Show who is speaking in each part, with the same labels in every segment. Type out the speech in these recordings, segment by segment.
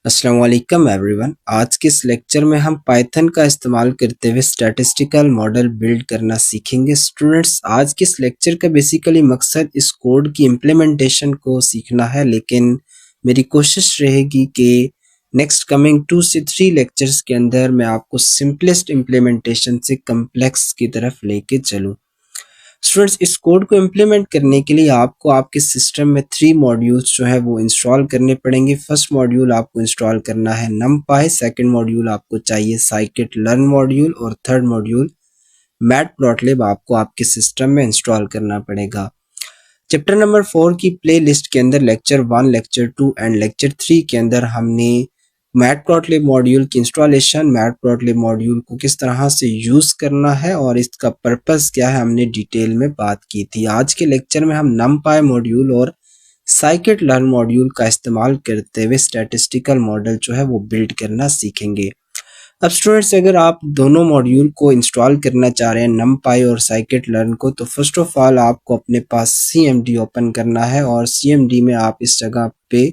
Speaker 1: अस्सलाम वालेकुम एवरीवन। आज के इस लेक्चर में हम पाइथन का इस्तेमाल करते हुए स्टैटिस्टिकल मॉडल बिल्ड करना सीखेंगे। स्टूडेंट्स, आज के इस लेक्चर का बेसिकली मकसद इस कोड की इम्प्लीमेंटेशन को सीखना है, लेकिन मेरी कोशिश रहेगी कि नेक्स्ट कमिंग 2 से 3 लेक्चर्स के अंदर मैं आपको सिंपलेस्ट इम्प्लीमेंटेशन से कम्प्लेक्स की तरफ लेके चलूँ। स्टूडेंट्स, इस कोड को इम्प्लीमेंट करने के लिए आपको आपके सिस्टम में 3 मॉड्यूल्स जो है वो इंस्टॉल करने पड़ेंगे। फर्स्ट मॉड्यूल आपको इंस्टॉल करना है numpy, सेकंड मॉड्यूल आपको चाहिए scikit-learn मॉड्यूल और थर्ड मॉड्यूल मैटप्लॉटलिब आपको आपके सिस्टम में इंस्टॉल करना पड़ेगा। चैप्टर नंबर 4 की प्ले लिस्ट के अंदर लेक्चर 1, लेक्चर 2 एंड लेक्चर 3 के अंदर हमने मैटप्लॉटलिब मॉड्यूल की इंस्टॉलेशन, मैटप्लॉटलिब मॉड्यूल को किस तरह से यूज करना है और इसका पर्पस क्या है, हमने डिटेल में बात की थी। आज के लेक्चर में हम numpy मॉड्यूल और scikit-learn मॉड्यूल का इस्तेमाल करते हुए स्टैटिस्टिकल मॉडल जो है वो बिल्ड करना सीखेंगे। अब स्टूडेंट्स, अगर आप दोनों मॉड्यूल को इंस्टॉल करना चाह रहे हैं numpy और scikit-learn को, तो फर्स्ट ऑफ ऑल आपको अपने पास cmd ओपन करना है और cmd में आप इस जगह पे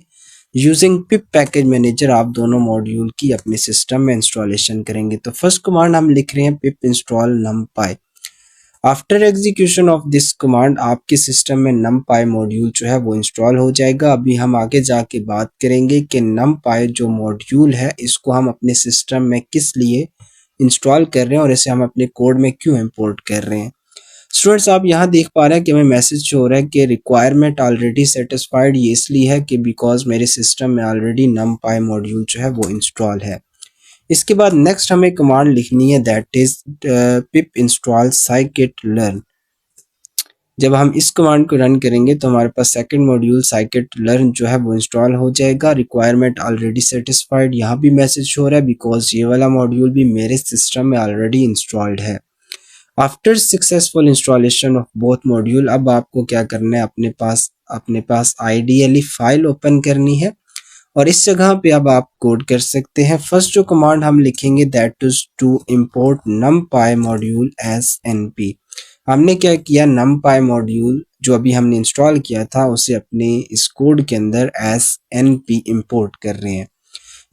Speaker 1: यूजिंग पिप पैकेज मैनेजर आप दोनों मॉड्यूल की अपने सिस्टम में इंस्टॉलेशन करेंगे। तो फर्स्ट कमांड हम लिख रहे हैं पिप install numpy। After execution of this command आपके सिस्टम में numpy मॉड्यूल जो है वो इंस्टॉल हो जाएगा। अभी हम आगे जाके बात करेंगे कि numpy जो मॉड्यूल है इसको हम अपने सिस्टम में किस लिए इंस्टॉल कर रहे हैं और इसे हम अपने कोड में क्यों इंपोर्ट कर रहे हैं। स्टूडेंट्स, आप यहाँ देख पा रहे हैं कि हमें मैसेज शो हो रहा है कि रिक्वायरमेंट ऑलरेडी सेटिस्फाइड। ये इसलिए है कि बिकॉज मेरे सिस्टम में ऑलरेडी numpy मॉड्यूल जो है वो इंस्टॉल है। इसके बाद नेक्स्ट हमें कमांड लिखनी है, that is pip install scikit-learn। जब हम इस कमांड को रन करेंगे तो हमारे पास सेकंड मॉड्यूल scikit-learn जो है वो इंस्टॉल हो जाएगा। रिक्वायरमेंट ऑलरेडी सेटिस्फाइड यहाँ भी मैसेज हो रहा है बिकॉज ये वाला मॉड्यूल भी मेरे सिस्टम में ऑलरेडी इंस्टॉल्ड है। After successful installation of both module, अब आपको क्या करना है, अपने पास आइडियली फाइल ओपन करनी है और इस जगह पे अब आप कोड कर सकते हैं। फर्स्ट जो कमांड हम लिखेंगे that is to import numpy module as np। हमने क्या किया, numpy मॉड्यूल जो अभी हमने इंस्टॉल किया था उसे अपने इस कोड के अंदर एज np इंपोर्ट कर रहे हैं।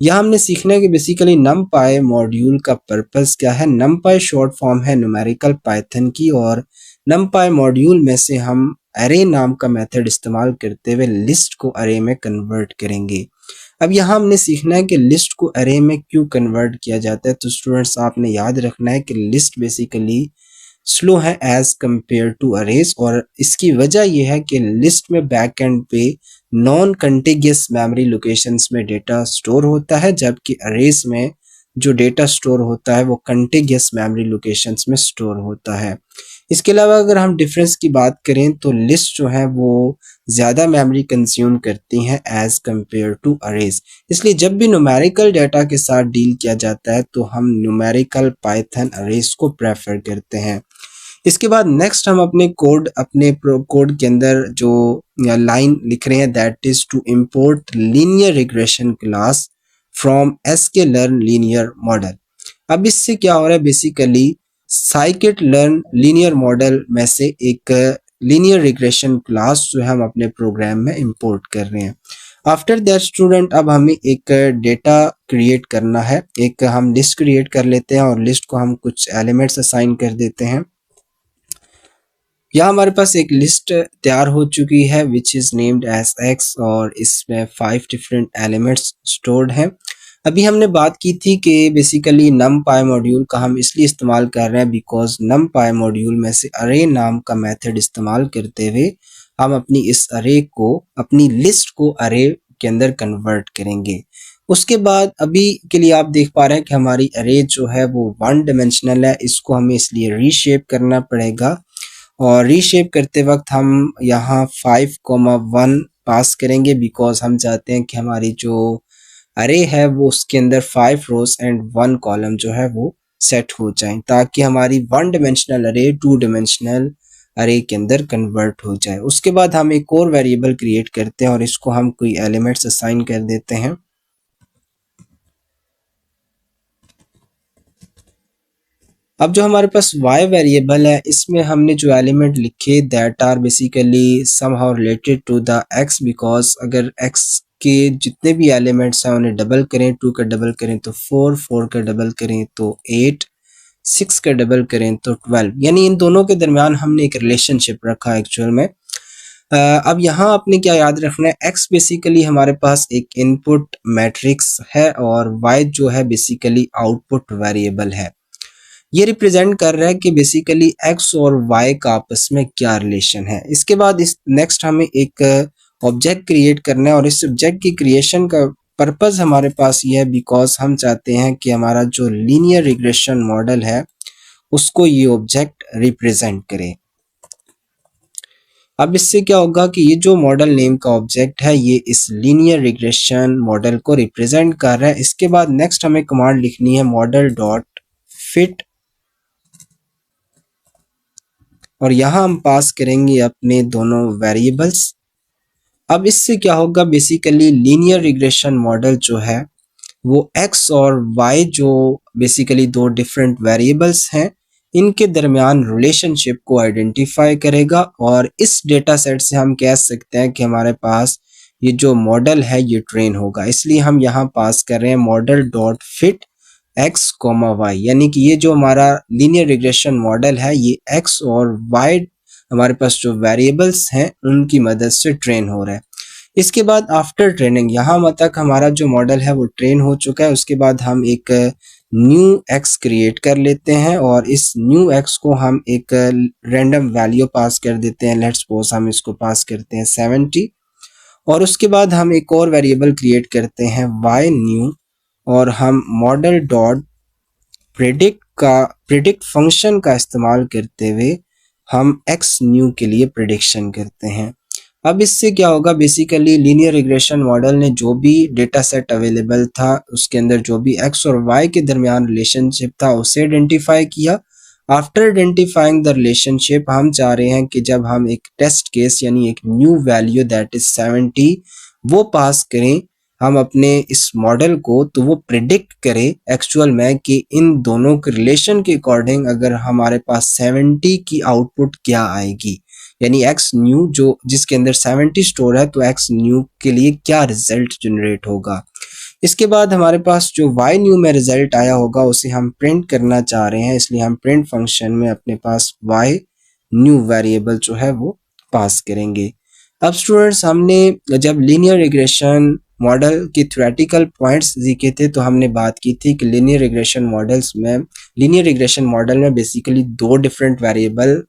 Speaker 1: यह हमने सीखना है कि बेसिकली numpy मॉड्यूल का पर्पस क्या है। numpy शॉर्ट फॉर्म है न्यूमेरिकल पाइथन की और numpy मॉड्यूल में से हम अरे नाम का मेथड इस्तेमाल करते हुए लिस्ट को अरे में कन्वर्ट करेंगे। अब यहाँ हमने सीखना है कि लिस्ट को अरे में क्यों कन्वर्ट किया जाता है। तो स्टूडेंट्स, आपने याद रखना है कि लिस्ट बेसिकली स्लो है एज कंपेयर टू अरेज और इसकी वजह यह है कि लिस्ट में बैक एंड पे नॉन कंटिगियस मेमोरी लोकेशंस में डेटा स्टोर होता है, जबकि अरेज में जो डेटा स्टोर होता है वो कंटिगियस मेमोरी लोकेशंस में स्टोर होता है। इसके अलावा अगर हम डिफरेंस की बात करें तो लिस्ट जो है वो ज़्यादा मेमोरी कंज्यूम करती हैं एज कंपेयर टू अरेज। इसलिए जब भी न्यूमेरिकल डाटा के साथ डील किया जाता है तो हम न्यूमेरिकल पाइथन अरेज को प्रेफर करते हैं। इसके बाद नेक्स्ट हम अपने कोड के अंदर जो लाइन लिख रहे हैं that is to import linear regression class from sklearn linear model. अब इससे क्या हो रहा है, बेसिकली scikit-learn लीनियर मॉडल में से एक लीनियर रिग्रेशन क्लास जो है हम अपने प्रोग्राम में इंपोर्ट कर रहे हैं। आफ्टर दैट स्टूडेंट, अब हमें एक डेटा क्रिएट करना है। एक हम लिस्ट क्रिएट कर लेते हैं और लिस्ट को हम कुछ एलिमेंट्स असाइन कर देते हैं। यहाँ हमारे पास एक लिस्ट तैयार हो चुकी है which is named as x और इसमें 5 डिफरेंट एलिमेंट्स स्टोर्ड हैं। अभी हमने बात की थी कि बेसिकली numpy मॉड्यूल का हम इसलिए इस्तेमाल कर रहे हैं बिकॉज numpy मॉड्यूल में से अरे नाम का मेथड इस्तेमाल करते हुए हम अपनी इस अरे को, अपनी लिस्ट को अरे के अंदर कन्वर्ट करेंगे। उसके बाद अभी के लिए आप देख पा रहे हैं कि हमारी अरे जो है वो 1 डायमेंशनल है, इसको हमें इसलिए रीशेप करना पड़ेगा और रीशेप करते वक्त हम यहाँ 5,1 पास करेंगे बिकॉज हम चाहते हैं कि हमारी जो अरे है वो उसके अंदर 5 रोज एंड 1 कॉलम जो है वो सेट हो जाए ताकि हमारी 1 डायमेंशनल अरे 2 डायमेंशनल अरे के अंदर कन्वर्ट हो जाए। उसके बाद हम एक और वेरिएबल क्रिएट करते हैं और इसको हम कोई एलिमेंट्स असाइन कर देते हैं। अब जो हमारे पास y वेरिएबल है इसमें हमने जो एलिमेंट लिखे that are basically somehow related to the x because अगर x के जितने भी एलिमेंट्स हैं उन्हें डबल करें, 2 का डबल करें तो 4, 4 का डबल करें तो 8, 6 का डबल करें तो 12, यानी इन दोनों के दरमियान हमने एक रिलेशनशिप रखा एक्चुअल में। अब यहाँ आपने क्या याद रखना है, x बेसिकली हमारे पास एक इनपुट मैट्रिक्स है और y जो है बेसिकली आउटपुट वेरिएबल है। ये रिप्रेजेंट कर रहा है कि बेसिकली x और y का आपस में क्या रिलेशन है। इसके बाद इस नेक्स्ट हमें एक ऑब्जेक्ट क्रिएट करना है और इस ऑब्जेक्ट की क्रिएशन का पर्पस हमारे पास ये है बिकॉज हम चाहते हैं कि हमारा जो लीनियर रिग्रेशन मॉडल है उसको ये ऑब्जेक्ट रिप्रेजेंट करे। अब इससे क्या होगा कि ये जो मॉडल नेम का ऑब्जेक्ट है ये इस लीनियर रिग्रेशन मॉडल को रिप्रेजेंट कर रहा है। इसके बाद नेक्स्ट हमें कमांड लिखनी है मॉडल डॉट फिट और यहाँ हम पास करेंगे अपने दोनों वेरिएबल्स। अब इससे क्या होगा, बेसिकली लीनियर रिग्रेशन मॉडल जो है वो x और y जो बेसिकली दो डिफरेंट वेरिएबल्स हैं इनके दरमियान रिलेशनशिप को आइडेंटिफाई करेगा और इस डेटा सेट से हम कह सकते हैं कि हमारे पास ये जो मॉडल है ये ट्रेन होगा। इसलिए हम यहाँ पास कर रहे हैं model dot fit x, y, यानी कि ये जो हमारा लीनियर रिग्रेशन मॉडल है ये x और y हमारे पास जो वेरिएबल्स हैं उनकी मदद से ट्रेन हो रहा है। इसके बाद आफ्टर ट्रेनिंग यहाँ तक हमारा जो मॉडल है वो ट्रेन हो चुका है। उसके बाद हम एक न्यू x क्रिएट कर लेते हैं और इस न्यू x को हम एक रैंडम वैल्यू पास कर देते हैं। लेट्स सपोज हम इसको पास करते हैं 70 और उसके बाद हम एक और वेरिएबल क्रिएट करते हैं y न्यू और हम मॉडल डॉट प्रिडिक्ट फंक्शन का इस्तेमाल करते हुए हम x न्यू के लिए प्रिडिक्शन करते हैं। अब इससे क्या होगा, बेसिकली लीनियर रिग्रेशन मॉडल ने जो भी डेटा सेट अवेलेबल था उसके अंदर जो भी x और y के दरमियान रिलेशनशिप था उसे आइडेंटिफाई किया। आफ्टर आइडेंटिफाइंग द रिलेशनशिप हम चाह रहे हैं कि जब हम एक टेस्ट केस यानी एक न्यू वैल्यू दैट इज 70 वो पास करें हम अपने इस मॉडल को, तो वो प्रिडिक्ट करे एक्चुअल में कि इन दोनों के रिलेशन के अकॉर्डिंग अगर हमारे पास 70 की आउटपुट क्या आएगी, यानी x न्यू जो जिसके अंदर 70 स्टोर है तो x न्यू के लिए क्या रिजल्ट जनरेट होगा। इसके बाद हमारे पास जो y न्यू में रिजल्ट आया होगा उसे हम प्रिंट करना चाह रहे हैं, इसलिए हम प्रिंट फंक्शन में अपने पास y न्यू वेरिएबल जो है वो पास करेंगे। अब स्टूडेंट्स हमने जब लीनियर रिग्रेशन मॉडल के थ्योरेटिकल पॉइंट्स देखे थे तो हमने बात की थी कि लीनियर रिग्रेशन मॉडल में बेसिकली दो डिफरेंट वेरिएबल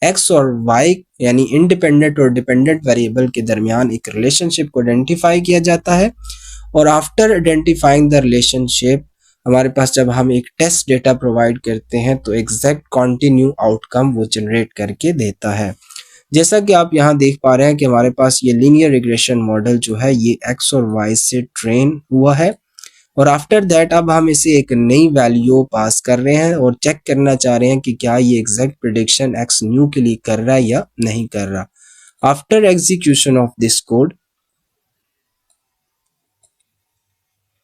Speaker 1: x और y यानी इंडिपेंडेंट और डिपेंडेंट वेरिएबल के दरमियान एक रिलेशनशिप को आइडेंटिफाई किया जाता है और आफ्टर आइडेंटिफाइंग द रिलेशनशिप हमारे पास जब हम एक टेस्ट डेटा प्रोवाइड करते हैं तो एग्जैक्ट कॉन्टिन्यू आउटकम वो जनरेट करके देता है। जैसा कि आप यहाँ देख पा रहे हैं कि हमारे पास ये लीनियर रिग्रेशन मॉडल जो है ये x और y से ट्रेन हुआ है और आफ्टर दैट अब हम इसे एक नई वैल्यू पास कर रहे हैं और चेक करना चाह रहे हैं कि क्या ये एग्जैक्ट प्रेडिक्शन x न्यू के लिए कर रहा है या नहीं कर रहा। After execution of this code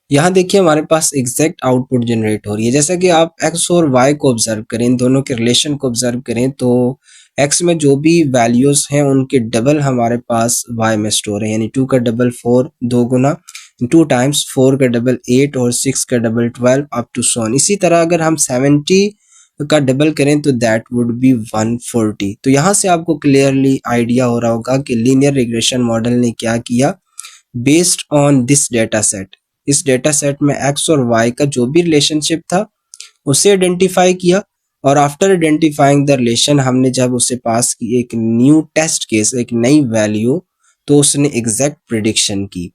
Speaker 1: यहाँ देखिए हमारे पास एग्जैक्ट आउटपुट जनरेट हो रही है। जैसा कि आप x और y को ऑब्जर्व करें, इन दोनों के रिलेशन को ऑब्जर्व करें तो x में जो भी वैल्यूज हैं उनके डबल हमारे पास y में स्टोर है, यानी 2 का डबल 4 2 गुना 2 टाइम्स 4 का डबल 8 और 6 का double 12 up to so on. इसी तरह अगर हम 70 का डबल करें तो दैट वुड बी 140। तो यहाँ से आपको क्लियरली आइडिया हो रहा होगा कि लीनियर रिग्रेशन मॉडल ने क्या किया, based on this data set, इस डेटा सेट में x और y का जो भी रिलेशनशिप था उसे आइडेंटिफाई किया और आफ्टर आइडेंटिफाइंग द रिलेशन हमने जब उसे पास की एक न्यू टेस्ट केस एक नई वैल्यू तो उसने एग्जैक्ट प्रिडिक्शन की।